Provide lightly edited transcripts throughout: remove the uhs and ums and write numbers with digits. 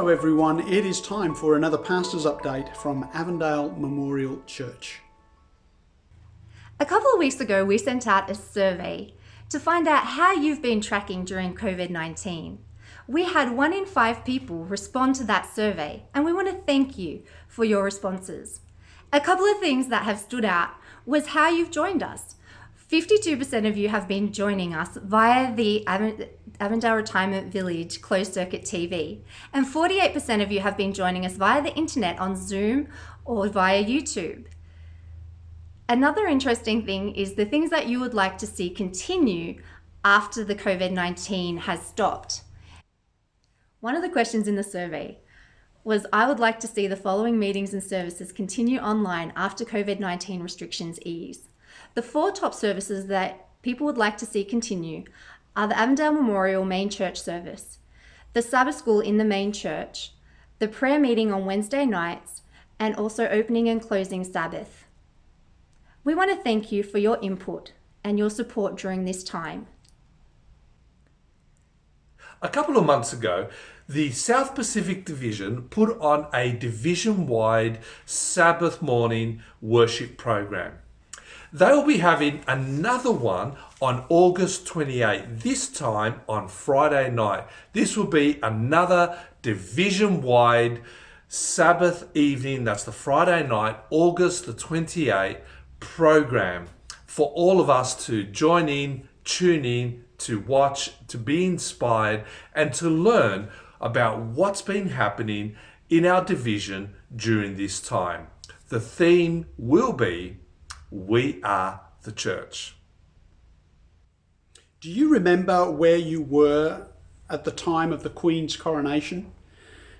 Hello everyone, it is time for another Pastor's Update from Avondale Memorial Church. A couple of weeks ago, we sent out a survey to find out how you've been tracking during COVID-19. We had 1 in 5 people respond to that survey, and we want to thank you for your responses. A couple of things that have stood out was how you've joined us. 52% of you have been joining us via the Avondale Retirement Village closed circuit TV, and 48% of you have been joining us via the internet on Zoom or via YouTube. Another interesting thing is the things that you would like to see continue after the COVID-19 has stopped. One of the questions in the survey was, I would like to see the following meetings and services continue online after COVID-19 restrictions ease. The 4 top services that people would like to see continue are the Avondale Memorial Main Church service, the Sabbath School in the main church, the prayer meeting on Wednesday nights, and also opening and closing Sabbath. We want to thank you for your input and your support during this time. A couple of months ago, the South Pacific Division put on a division-wide Sabbath morning worship program. They will be having another one on August 28th, this time on Friday night. This will be another division-wide Sabbath evening, that's the Friday night, August the 28th, program for all of us to join in, tune in, to watch, to be inspired, and to learn about what's been happening in our division during this time. The theme will be, We Are the Church. Do you remember where you were at the time of the Queen's coronation?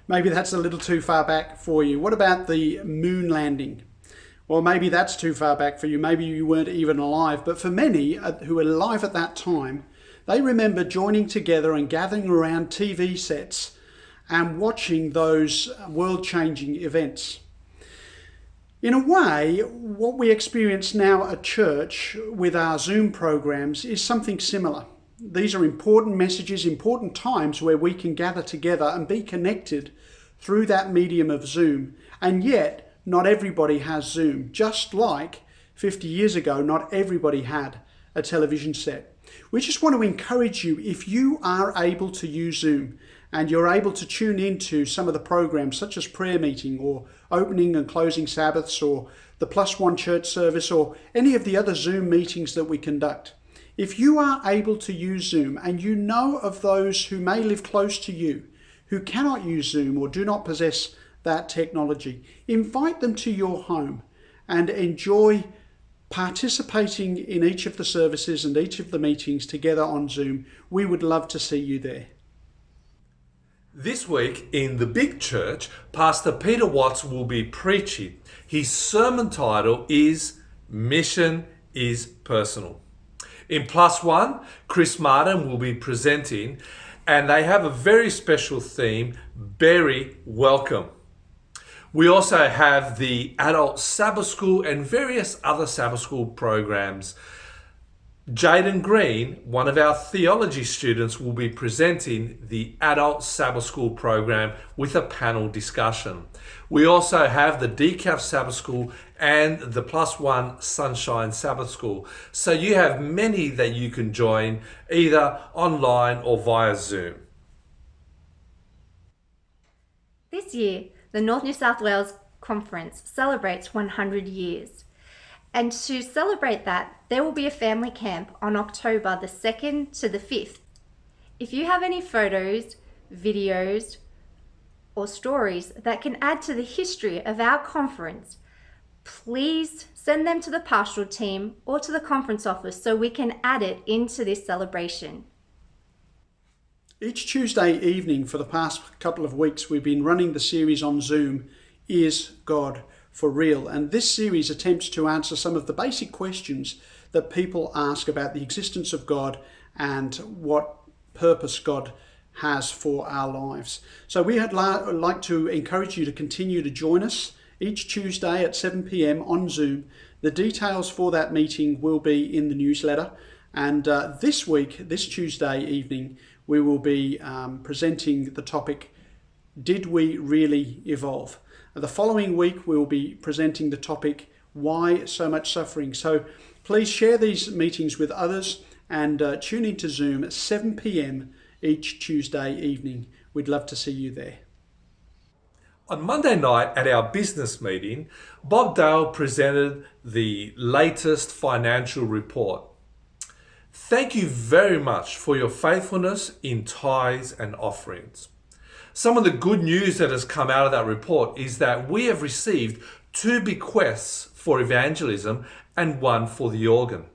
Maybe that's a little too far back for you. What about the moon landing? Well, maybe that's too far back for you. Maybe you weren't even alive. But for many who were alive at that time, they remember joining together and gathering around TV sets and watching those world-changing events. In a way, what we experience now at church with our Zoom programs is something similar. These are important messages, important times where we can gather together and be connected through that medium of Zoom. And yet, not everybody has Zoom. Just like 50 years ago, not everybody had a television set. We just want to encourage you, if you are able to use Zoom and you're able to tune into some of the programs such as prayer meeting or opening and closing Sabbaths or the Plus One church service or any of the other Zoom meetings that we conduct. If you are able to use Zoom and you know of those who may live close to you who cannot use Zoom or do not possess that technology, invite them to your home and enjoy participating in each of the services and each of the meetings together on Zoom. We would love to see you there. This week in the big church, Pastor Peter Watts will be preaching. His sermon title is Mission is Personal. In Plus One, Chris Martin will be presenting, and they have a very special theme, Berry Welcome. We also have the Adult Sabbath School and various other Sabbath School programs. Jaden Green, one of our theology students, will be presenting the Adult Sabbath School program with a panel discussion. We also have the Decaf Sabbath School and the Plus One Sunshine Sabbath School. So you have many that you can join either online or via Zoom. This year, the North New South Wales Conference celebrates 100 years. And to celebrate that, there will be a family camp on October the 2nd to the 5th. If you have any photos, videos, or stories that can add to the history of our conference, please send them to the pastoral team or to the conference office so we can add it into this celebration. Each Tuesday evening for the past couple of weeks, we've been running the series on Zoom, Is God for Real? And this series attempts to answer some of the basic questions that people ask about the existence of God and what purpose God has for our lives. So we would like to encourage you to continue to join us each Tuesday at 7 p.m. on Zoom. The details for that meeting will be in the newsletter. And this Tuesday evening, we will be presenting the topic did we really evolve? The following week we will be presenting the topic, why so much suffering? So please share these meetings with others and tune into Zoom at 7 p.m. each Tuesday evening. We'd love to see you there. On Monday night at our business meeting, Bob Dale presented the latest financial report. Thank you very much for your faithfulness in tithes and offerings. Some of the good news that has come out of that report is that we have received 2 bequests for evangelism and 1 for the organ.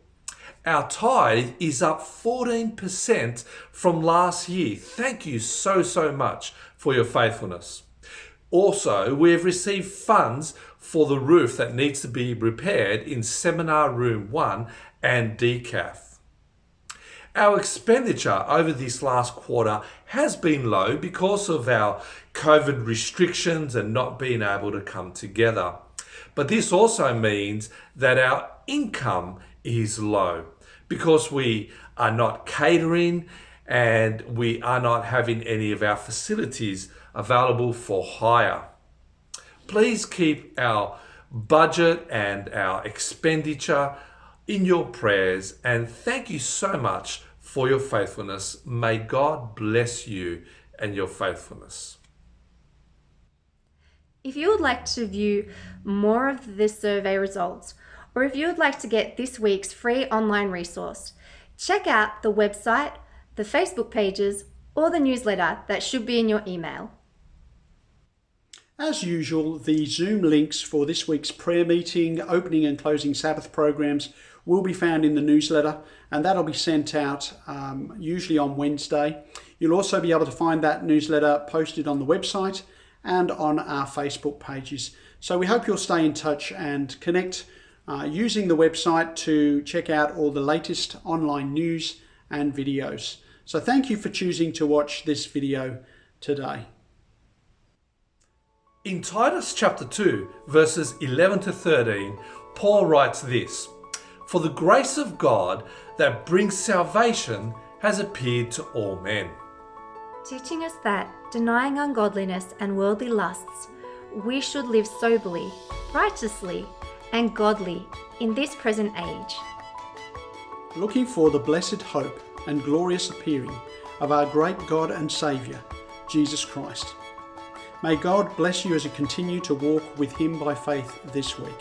Our tithe is up 14% from last year. Thank you so much for your faithfulness. Also, we have received funds for the roof that needs to be repaired in Seminar Room 1 and decaf. Our expenditure over this last quarter has been low because of our COVID restrictions and not being able to come together. But this also means that our income is low because we are not catering and we are not having any of our facilities available for hire. Please keep our budget and our expenditure in your prayers, and thank you so much for your faithfulness. May God bless you and your faithfulness. If you would like to view more of the survey results, or if you would like to get this week's free online resource, check out the website, the Facebook pages, or the newsletter that should be in your email. As usual, the Zoom links for this week's prayer meeting, opening and closing Sabbath programs will be found in the newsletter, and that'll be sent out usually on Wednesday. You'll also be able to find that newsletter posted on the website and on our Facebook pages. So we hope you'll stay in touch and connect using the website to check out all the latest online news and videos. So thank you for choosing to watch this video today. In Titus chapter 2, verses 11 to 13, Paul writes this: "For the grace of God that brings salvation has appeared to all men." Teaching us that, denying ungodliness and worldly lusts, we should live soberly, righteously, and godly in this present age. Looking for the blessed hope and glorious appearing of our great God and Saviour, Jesus Christ. May God bless you as you continue to walk with Him by faith this week.